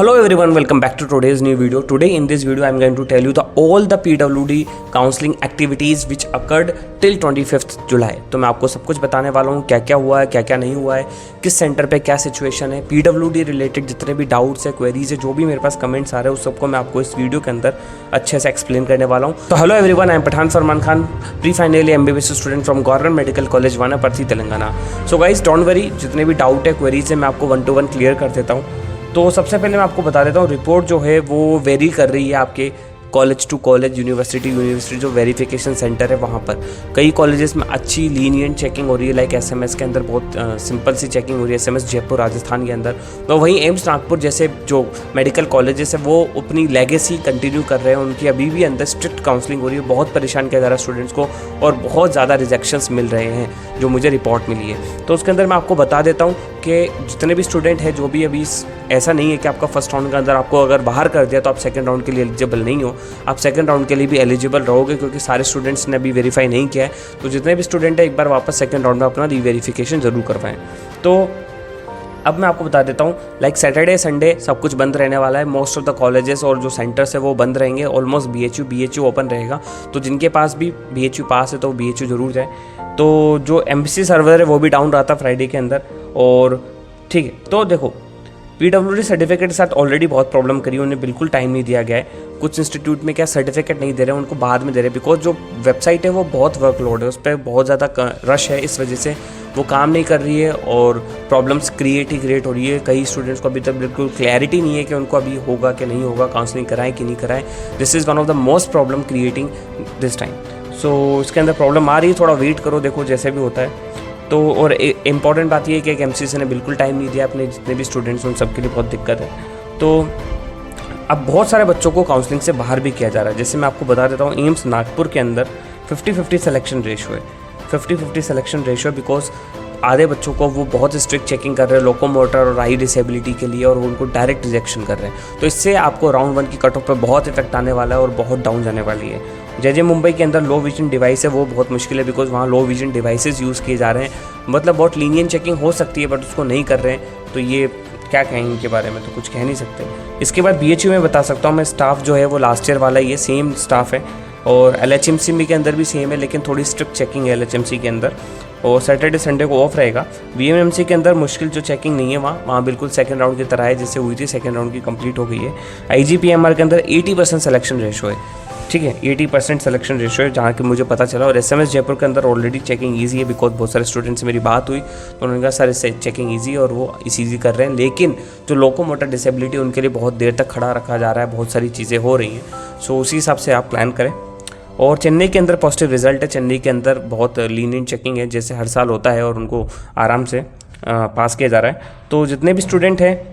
hello everyone, welcome back to today's new video. Today in this video I am going to tell you all the PWD counseling activities which occurred till 25th July. तो मैं आपको सब कुछ बताने वाला हूँ, क्या क्या हुआ है, क्या क्या नहीं हुआ है, किस सेंटर पे क्या सिचुएशन है, PWD रिलेटेड जितने भी डाउट्स है, क्वेरीज है, जो भी मेरे पास कमेंट्स आ रहे हैं उस सबको मैं आपको इस वीडियो के अंदर अच्छे से एक्सप्लेन करने वाला हूँ. तो hello everyone, I am Pathan Farman Khan, pre final MBBS student from government medical college Wanaparthy Telangana. So guys don't worry, जितने भी डाउट है, क्वेरीज है, मैं आपको 1 to 1 क्लियर कर देता हूँ. तो सबसे पहले मैं आपको बता देता हूँ, रिपोर्ट जो है वो वेरी कर रही है आपके कॉलेज टू कॉलेज, यूनिवर्सिटी जो वेरिफिकेशन सेंटर है वहाँ पर. कई कॉलेजेस में अच्छी लीनियंट चेकिंग हो रही है, लाइक SMS के अंदर बहुत सिंपल सी चेकिंग हो रही है, SMS जयपुर राजस्थान के अंदर. तो वहीं एम्स नागपुर जैसे जो मेडिकल कॉलेजेस है वो अपनी लेगेसी कंटिन्यू कर रहे हैं, उनकी अभी भी अंदर स्ट्रिक्ट काउंसलिंग हो रही है. बहुत परेशान किया जा रहा है स्टूडेंट्स को और बहुत ज़्यादा रिजेक्शंस मिल रहे हैं जो मुझे रिपोर्ट मिली है. तो उसके अंदर मैं आपको बता देता हूँ कि जितने भी स्टूडेंट हैं, जो भी अभी ऐसा नहीं है कि आपका फर्स्ट राउंड के अंदर आपको अगर बाहर कर दिया तो आप सेकंड राउंड के लिए एलिजिबल नहीं हो. आप सेकंड राउंड के लिए भी एलिजिबल रहोगे क्योंकि सारे स्टूडेंट्स ने अभी वेरीफाई नहीं किया है. तो जितने भी स्टूडेंट है एक बार वापस सेकंड राउंड में अपना रीवेरिफिकेशन ज़रूर करवाएं. तो अब मैं आपको बता देता हूँ, लाइक सैटरडे संडे सब कुछ बंद रहने वाला है. मोस्ट ऑफ द कॉलेजेस और जो सेंटर्स है वो बंद रहेंगे. ऑलमोस्ट BHU ओपन रहेगा. तो जिनके पास भी BHU पास है तो BHU ज़रूर जाए. तो जो MBC सर्वर है वो भी डाउन रहा था फ्राइडे के अंदर. और ठीक है, तो देखो PWD सर्टिफिकेट के साथ ऑलरेडी बहुत प्रॉब्लम करी, उन्हें बिल्कुल टाइम नहीं दिया गया है. कुछ इंस्टीट्यूट में क्या सर्टिफिकेट नहीं दे रहे हैं, उनको बाद में दे रहे हैं, बिकॉज जो वेबसाइट है वो बहुत वर्कलोड है, उस पर बहुत ज़्यादा रश है, इस वजह से वो काम नहीं कर रही है और प्रॉब्लम्स क्रिएट हो रही है. कई स्टूडेंट्स को अभी तक बिल्कुल क्लैरिटी नहीं है कि उनको अभी होगा कि नहीं होगा, काउंसलिंग कराएं कि नहीं कराएं. This is one of the most problem creating this time. So इसके अंदर प्रॉब्लम आ रही है, थोड़ा वेट करो, देखो जैसे भी होता है. तो और इम्पॉर्टेंट बात यह है कि एक MCC ने बिल्कुल टाइम नहीं दिया अपने जितने भी स्टूडेंट्स, उन सबके लिए बहुत दिक्कत है. तो अब बहुत सारे बच्चों को काउंसलिंग से बाहर भी किया जा रहा है. जैसे मैं आपको बता देता हूँ, एम्स नागपुर के अंदर 50-50 सिलेक्शन रेशो है. 50-50 सिलेक्शन रेशो बिकॉज आधे बच्चों को वो बहुत स्ट्रिक्ट चेकिंग कर रहे हैं लोकोमोटर और आई डिसेबिलिटी के लिए, और वो उनको डायरेक्ट रिजेक्शन कर रहे हैं. तो इससे आपको राउंड 1 की कट ऑफ पर बहुत इफेक्ट आने वाला है और बहुत डाउन जाने वाली है. जैसे मुंबई के अंदर लो विजन डिवाइस है वो बहुत मुश्किल है, बिकॉज वहाँ लो विजन डिवाइसेस यूज़ किए जा रहे हैं. मतलब बहुत लीनियंट चेकिंग हो सकती है बट उसको नहीं कर रहे हैं. तो ये क्या कहें इनके बारे में, तो कुछ कह नहीं सकते. इसके बाद BHU में बता सकता हूँ मैं, स्टाफ जो है वो लास्ट ईयर वाला ये सेम स्टाफ है. और LHMC के अंदर भी सेम है, लेकिन थोड़ी स्ट्रिक्ट चेकिंग है LHMC के अंदर. और सैटरडे संडे को ऑफ रहेगा. VMMC के अंदर मुश्किल जो चेकिंग नहीं है, वहाँ बिल्कुल सेकंड राउंड की तरह है जैसे हुई थी, सेकंड राउंड की कंप्लीट हो गई है. IGPMR के अंदर 80% सिलेक्शन रेशो है. ठीक है, 80% सिलेक्शन रेशो है जहाँ कि मुझे पता चला. और SMS जयपुर के अंदर ऑलरेडी चेकिंग ईजी है, बिकॉज बहुत सारे स्टूडेंट्स से मेरी बात हुई तो उन्होंने कहा सर चेकिंग ईजी है और वो ईजी कर रहे हैं. लेकिन जो लोकोमोटर डिसेबिलिटी उनके लिए बहुत देर तक खड़ा रखा जा रहा है, बहुत सारी चीज़ें हो रही हैं. सो उसी हिसाब से आप प्लान करें. और चेन्नई के अंदर पॉजिटिव रिजल्ट है. चेन्नई के अंदर बहुत लीनियंट चेकिंग है जैसे हर साल होता है और उनको आराम से पास किया जा रहा है. तो जितने भी स्टूडेंट हैं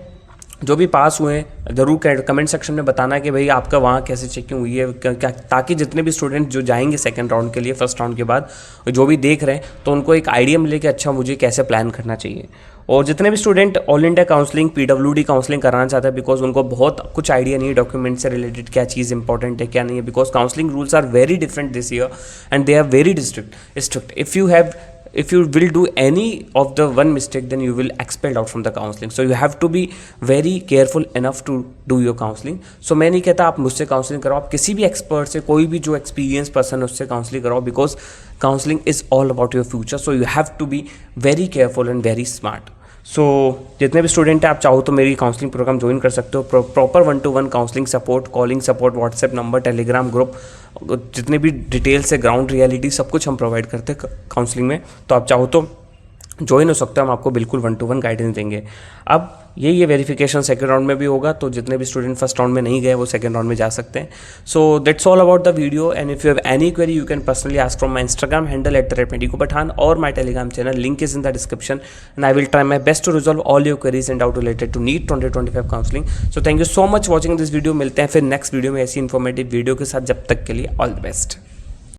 जो भी पास हुए हैं ज़रूर कमेंट सेक्शन में बताना कि भाई आपका वहाँ कैसे चेकिंग हुई है, क्या, ताकि जितने भी स्टूडेंट जो जाएंगे सेकंड राउंड के लिए, फर्स्ट राउंड के बाद जो भी देख रहे हैं तो उनको एक आइडिया मिले कि अच्छा मुझे कैसे प्लान करना चाहिए. और जितने भी student all India counselling PWD counselling कराना चाहते हैं, बिकॉज उनको बहुत कुछ आइडिया नहीं है डॉक्यूमेंट से रिलेटेड, क्या चीज़ इंपॉर्टेंट है क्या नहीं है, because counselling rules are very different this year and they are very strict. If you will do any of the one mistake, then you will expelled out from the counseling. So you have to be very careful enough to do your counseling. So मैं नहीं कहता आप मुझसे counselling कराओ, आप किसी भी expert से, कोई भी जो एक्सपीरियंस पर्सन है उससे काउंसलिंग कराओ, because counselling is all about your future. So you have to be very careful and very smart. So जितने भी स्टूडेंट हैं आप चाहो तो मेरी काउंसलिंग प्रोग्राम ज्वाइन कर सकते हो. Proper 1 to 1 counselling support, calling support, WhatsApp number, Telegram group, जितने भी डिटेल्स है, ग्राउंड रियलिटी, सब कुछ हम प्रोवाइड करते हैं काउंसलिंग में. तो आप चाहो तो ज्वाइन हो सकते हो, हम आपको बिल्कुल 1 to 1 गाइडेंस देंगे. अब ये वेरिफिकेशन सेकंड राउंड में भी होगा, तो जितने भी स्टूडेंट फर्स्ट राउंड में नहीं गए वो सेकंड राउंड में जा सकते हैं. So that's all about the video. And if you have any query you can personally ask from my Instagram handle @medicopathan और my Telegram channel, link is in the description. And I will try my best to resolve all your queries and doubt related to NEET 2025 counselling. So thank you so much watching this video. मिलते हैं फिर next video में ऐसी informative video के साथ. जब तक के लिए ऑल द बेस्ट.